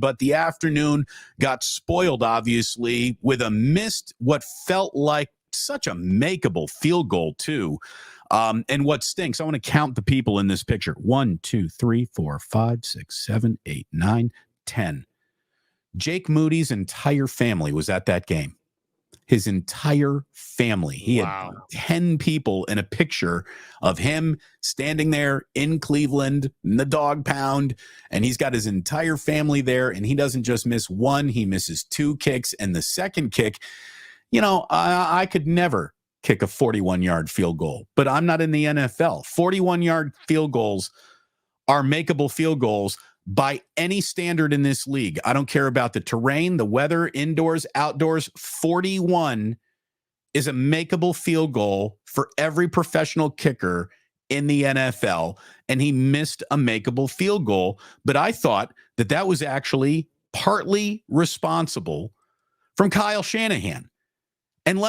But the afternoon got spoiled, obviously, with a missed, what felt like such a makeable field goal, too. And what stinks, I want to count the people in this picture. 1, 2, 3, 4, 5, 6, 7, 8, 9, 10. Jake Moody's entire family was at that game. His entire family. He had 10 people in a picture of him standing there in Cleveland in the dog pound, and he's got his entire family there, and he doesn't just miss one, he misses 2 kicks, and the second kick, I could never kick a 41-yard field goal, but I'm not in the NFL. 41-yard field goals are makeable field goals by any standard in this league. I don't care about the terrain, the weather, indoors, outdoors. 41 is a makeable field goal for every professional kicker in the NFL, and he missed a makeable field goal. But I thought that was actually partly responsible from Kyle Shanahan. And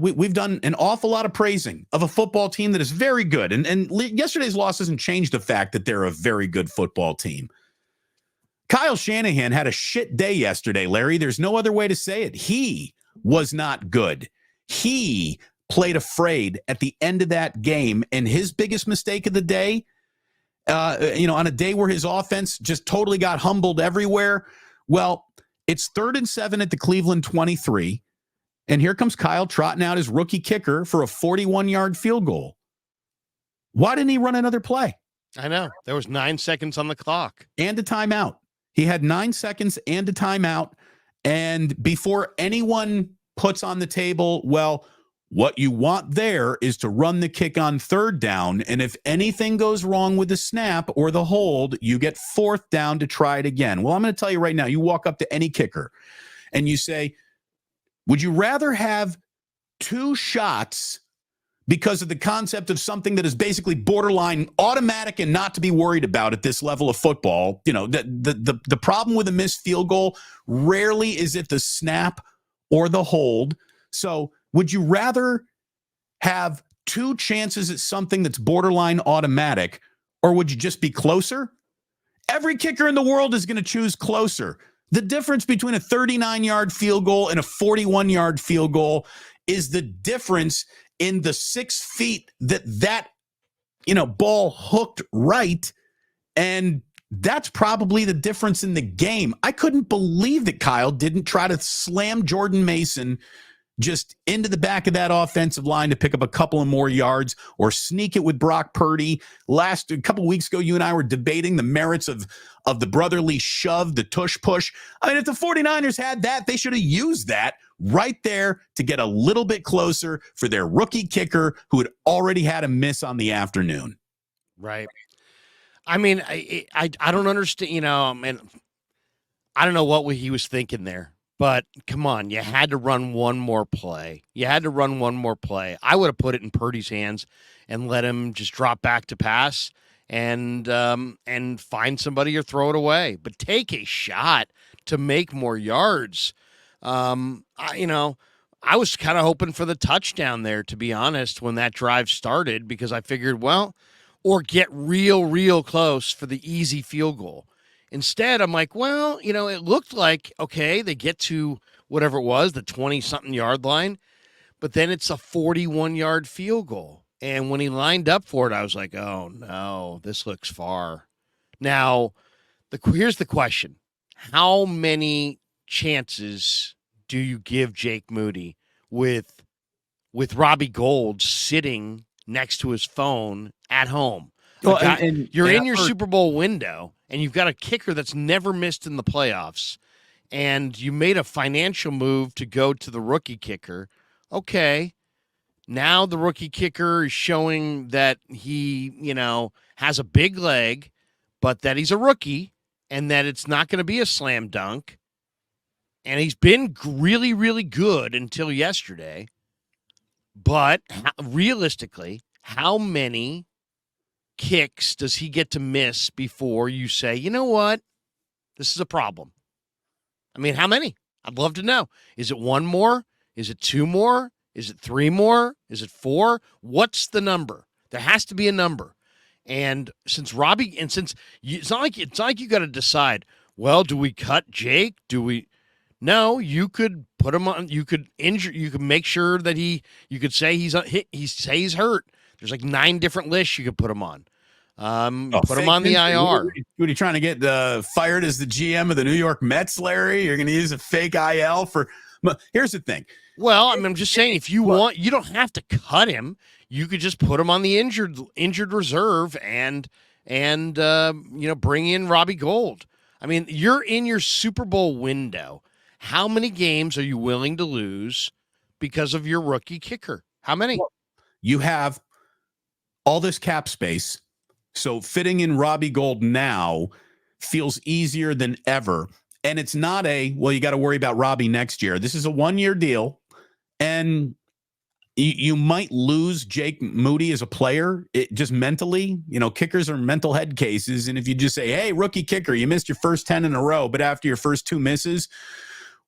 we've done an awful lot of praising of a football team that is very good. And yesterday's loss doesn't change the fact that they're a very good football team. Kyle Shanahan had a shit day yesterday, Larry. There's no other way to say it. He was not good. He played afraid at the end of that game. And his biggest mistake of the day, on a day where his offense just totally got humbled everywhere. Well, it's 3rd and 7 at the Cleveland 23. And here comes Kyle trotting out his rookie kicker for a 41-yard field goal. Why didn't he run another play? I know. There was 9 seconds on the clock. And a timeout. He had 9 seconds and a timeout. And before anyone puts on the table, well, what you want there is to run the kick on 3rd down. And if anything goes wrong with the snap or the hold, you get 4th down to try it again. Well, I'm going to tell you right now, you walk up to any kicker and you say, would you rather have 2 shots because of the concept of something that is basically borderline automatic and not to be worried about at this level of football? The problem with a missed field goal rarely is it the snap or the hold. So would you rather have 2 chances at something that's borderline automatic, or would you just be closer? Every kicker in the world is going to choose closer. The difference between a 39-yard field goal and a 41-yard field goal is the difference in the 6 feet that ball hooked right. And that's probably the difference in the game. I couldn't believe that Kyle didn't try to slam Jordan Mason just into the back of that offensive line to pick up a couple of more yards, or sneak it with Brock Purdy. A couple of weeks ago, you and I were debating the merits of the brotherly shove, the tush push. I mean, if the 49ers had that, they should have used that right there to get a little bit closer for their rookie kicker who had already had a miss on the afternoon. Right. I mean, I don't understand, I don't know what he was thinking there. But come on, you had to run one more play. I would have put it in Purdy's hands and let him just drop back to pass and find somebody or throw it away. But take a shot to make more yards. I was kind of hoping for the touchdown there, to be honest, when that drive started, because I figured, or get real close for the easy field goal. Instead, I'm like, it looked like, okay, they get to whatever it was, the 20-something yard line, but then it's a 41-yard field goal. And when he lined up for it, I was like, oh, no, this looks far. Now, here's the question. How many chances do you give Jake Moody with Robbie Gould sitting next to his phone at home? Well, you're in your Super Bowl window, and you've got a kicker that's never missed in the playoffs, and you made a financial move to go to the rookie kicker. Okay, now the rookie kicker is showing that he, has a big leg, but that he's a rookie, and that it's not going to be a slam dunk. And he's been really, really good until yesterday. But realistically, how many kicks does he get to miss before you say, you know what, this is a problem? I mean, how many? I'd love to know. Is it 1 more? Is it 2 more? Is it 3 more? Is it 4? What's the number? There has to be a number. And since it's not like you got to decide, well, do we cut Jake? No, you could put him on. You could make sure that you could say he's hurt. There's like 9 different lists you could put him on. Put him on the IR. What are you trying to get fired as the GM of the New York Mets, Larry? You're going to use a fake IL for. Here's the thing. Well, I mean, I'm just saying, if you want, you don't have to cut him. You could just put him on the injured reserve and bring in Robbie Gould. I mean, you're in your Super Bowl window. How many games are you willing to lose because of your rookie kicker? How many? Well, you have all this cap space, so fitting in Robbie Gould now feels easier than ever. And it's not you got to worry about Robbie next year. This is a 1-year deal, and you might lose Jake Moody as a player, just mentally. Kickers are mental head cases, and if you just say, hey, rookie kicker, you missed your first 10 in a row, but after your first 2 misses,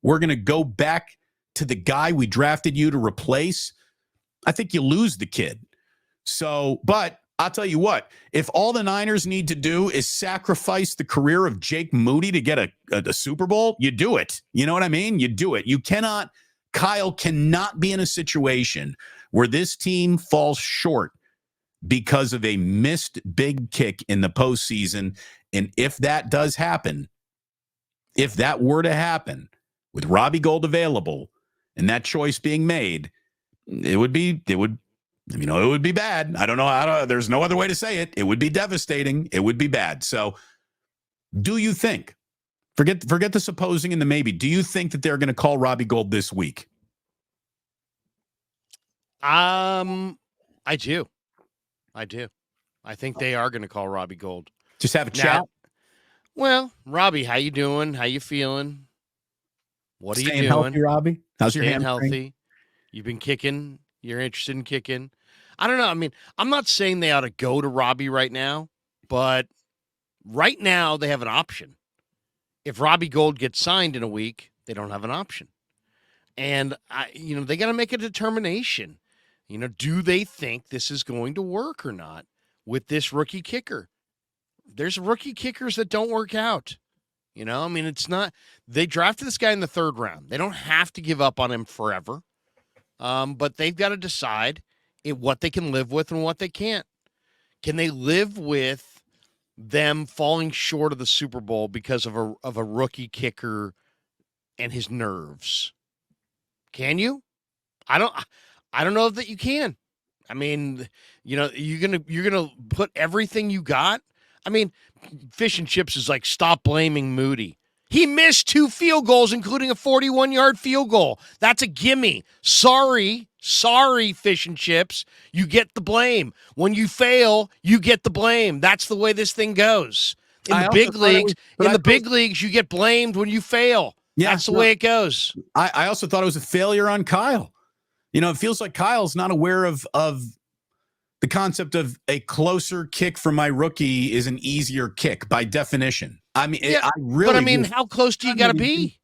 we're going to go back to the guy we drafted you to replace, I think you lose the kid. So, but I'll tell you what, if all the Niners need to do is sacrifice the career of Jake Moody to get a Super Bowl, you do it. You know what I mean? You do it. Kyle cannot be in a situation where this team falls short because of a missed big kick in the postseason. And if that does happen, if that were to happen with Robbie Gould available and that choice being made, it would be bad. I don't know there's no other way to say it. It would be devastating. It would be bad. So do you think, forget the supposing and the maybe, do you think that they're going to call Robbie Gould this week? I do. I think they are going to call Robbie Gould. Just have a chat. Well, Robbie, how you doing? How you feeling? What are you doing? Healthy, Robbie? How's your hand healthy? You've been kicking. You're interested in kicking. I don't know. I mean, I'm not saying they ought to go to Robbie right now, but right now they have an option. If Robbie Gould gets signed in a week, they don't have an option. And they got to make a determination. Do they think this is going to work or not with this rookie kicker? There's rookie kickers that don't work out. I mean, it's not, they drafted this guy in the 3rd round. They don't have to give up on him forever. But they've got to decide what they can live with and what they can't. Can they live with them falling short of the Super Bowl because of a rookie kicker and his nerves? Can you? I don't know that you can. I mean, you're gonna put everything you got. I mean, Fish and Chips is like, stop blaming Moody. He missed 2 field goals, including a 41-yard field goal. That's a gimme. Sorry, Fish and Chips. You get the blame. When you fail, you get the blame. That's the way this thing goes. In the big leagues, you get blamed when you fail. Yeah, that's the way it goes. I also thought it was a failure on Kyle. It feels like Kyle's not aware of the concept of a closer kick from my rookie is an easier kick by definition. I mean, how close do you got to be?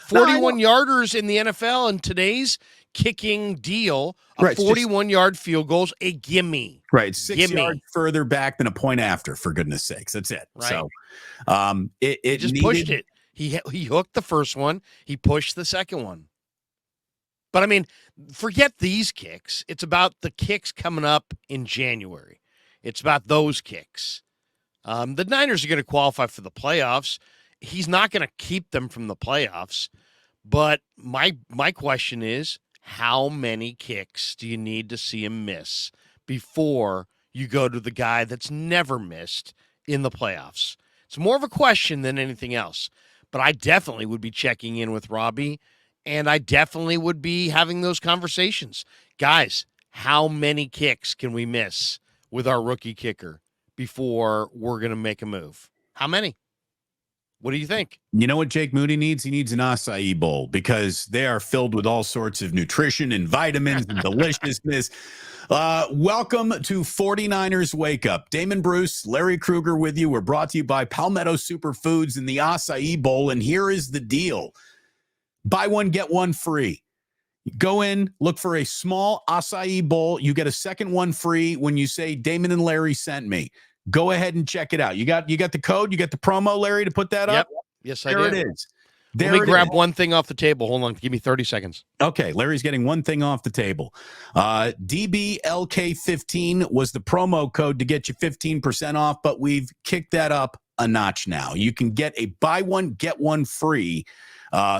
41-yarders in the NFL in today's kicking deal, a 41-yard field goal's a gimme. Right, 6 yards further back than a point after, for goodness sakes. That's it. Right. So it just pushed it. He hooked the first one. He pushed the second one. But, I mean, forget these kicks. It's about the kicks coming up in January. It's about those kicks. The Niners are going to qualify for the playoffs. He's not going to keep them from the playoffs. But my question is, how many kicks do you need to see him miss before you go to the guy that's never missed in the playoffs? It's more of a question than anything else. But I definitely would be checking in with Robbie, and I definitely would be having those conversations. Guys, how many kicks can we miss with our rookie kicker before we're going to make a move? How many? What do you think? You know what Jake Moody needs? He needs an acai bowl because they are filled with all sorts of nutrition and vitamins and deliciousness. Welcome to 49ers Wake Up. Damon Bruce, Larry Krueger with you. We're brought to you by Palmetto Superfoods and the acai bowl. And here is the deal. Buy one, get one free. Go in, look for a small acai bowl. You get a second one free when you say Damon and Larry sent me. Go ahead and check it out. You got the code? You got the promo, Larry, to put that up? Yes, I There do. it is. Let me grab one thing off the table. Hold on. Give me 30 seconds. Okay, Larry's getting one thing off the table. DBLK15 was the promo code to get you 15% off, but we've kicked that up a notch now. You can get a buy one, get one free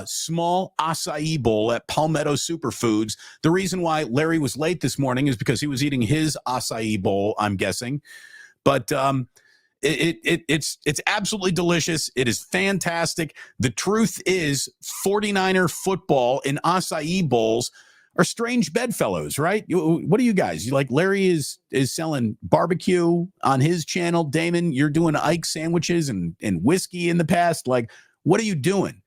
small acai bowl at Palmetto Superfoods. The reason why Larry was late this morning is because he was eating his acai bowl, I'm guessing. But it's absolutely delicious. It is fantastic. The truth is 49er football in acai bowls are strange bedfellows, right? What do you guys? You like Larry is selling barbecue on his channel. Damon, you're doing Ike sandwiches and whiskey in the past. Like, what are you doing?